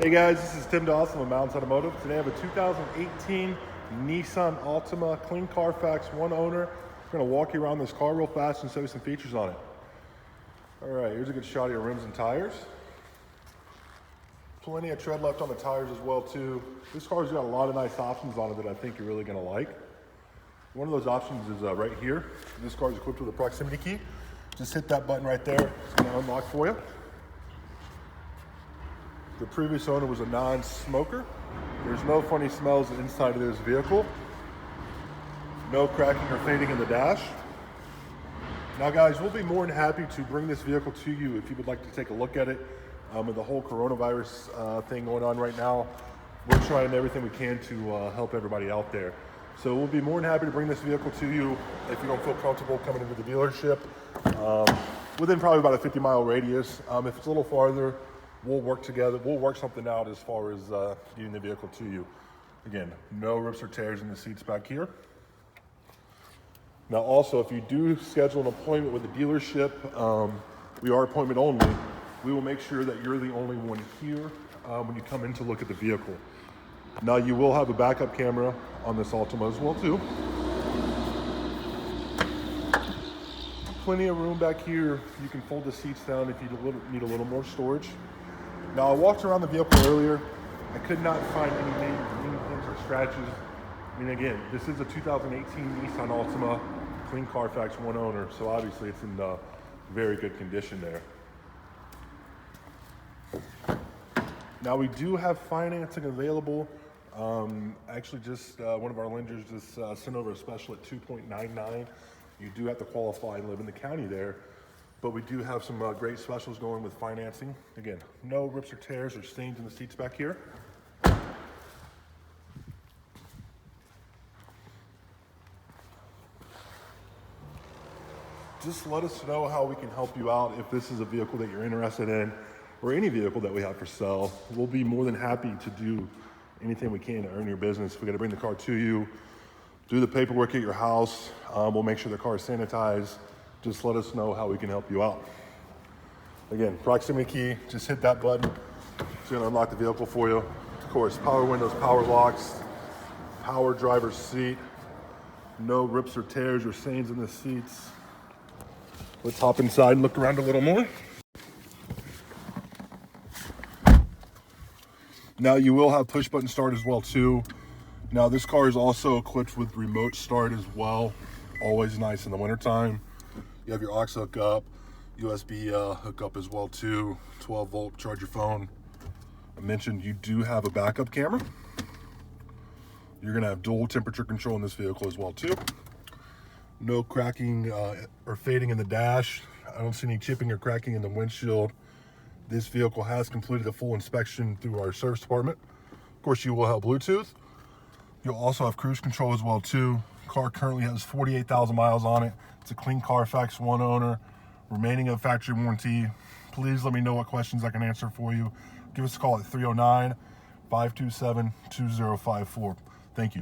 Hey guys, this is Tim Dawson with Mounce Automotive. Today I have a 2018 Nissan Altima, clean Carfax, one owner. I'm going to walk you around this car real fast and show you some features on it. Alright, here's a good shot of your rims and tires. Plenty of tread left on the tires as well too. This car's got a lot of nice options on it that I think you're really going to like. One of those options is right here. This car is equipped with a proximity key. Just hit that button right there. It's going to unlock for you. The previous owner was a non-smoker. There's no funny smells inside of this vehicle. No cracking or fading in the dash. Now guys, we'll be more than happy to bring this vehicle to you if you would like to take a look at it. With the whole coronavirus thing going on right now, we're trying everything we can to help everybody out there. So we'll be more than happy to bring this vehicle to you if you don't feel comfortable coming into the dealership. Within probably about a 50-mile radius. If it's a little farther, we'll work together. We'll work something out as far as getting the vehicle to you. Again, no rips or tears in the seats back here. Now also, if you do schedule an appointment with the dealership, we are appointment only. We will make sure that you're the only one here when you come in to look at the vehicle. Now you will have a backup camera on this Altima as well too. Plenty of room back here. You can fold the seats down if you need a little more storage. Now I walked around the vehicle earlier. I could not find any major dings or scratches. I mean, again, this is a 2018 Nissan Altima, clean Carfax, one owner, so obviously it's in very good condition there. Now we do have financing available. Actually, just one of our lenders just sent over a special at 2.99. You do have to qualify and live in the county there. But we do have some great specials going with financing. Again, no rips or tears or stains in the seats back here. Just let us know how we can help you out if this is a vehicle that you're interested in or any vehicle that we have for sale. We'll be more than happy to do anything we can to earn your business. We got to bring the car to you, do the paperwork at your house. We'll make sure the car is sanitized. Just let us know how we can help you out. Again, proximity key, just hit that button. It's gonna unlock the vehicle for you. Of course, power windows, power locks, power driver's seat. No rips or tears or stains in the seats. Let's hop inside and look around a little more. Now you will have push button start as well too. Now this car is also equipped with remote start as well. Always nice in the wintertime. You have your aux hookup, USB hookup as well too, 12-volt charge your phone. I mentioned you do have a backup camera. You're gonna have dual temperature control in this vehicle as well too. No cracking or fading in the dash. I don't see any chipping or cracking in the windshield. This vehicle has completed a full inspection through our service department. Of course, you will have Bluetooth. You'll also have cruise control as well too. Car currently has 48,000 miles on it. It's a clean Carfax, one owner, remaining of factory warranty. Please let me know what questions I can answer for you. Give us a call at 309-527-2054. Thank you.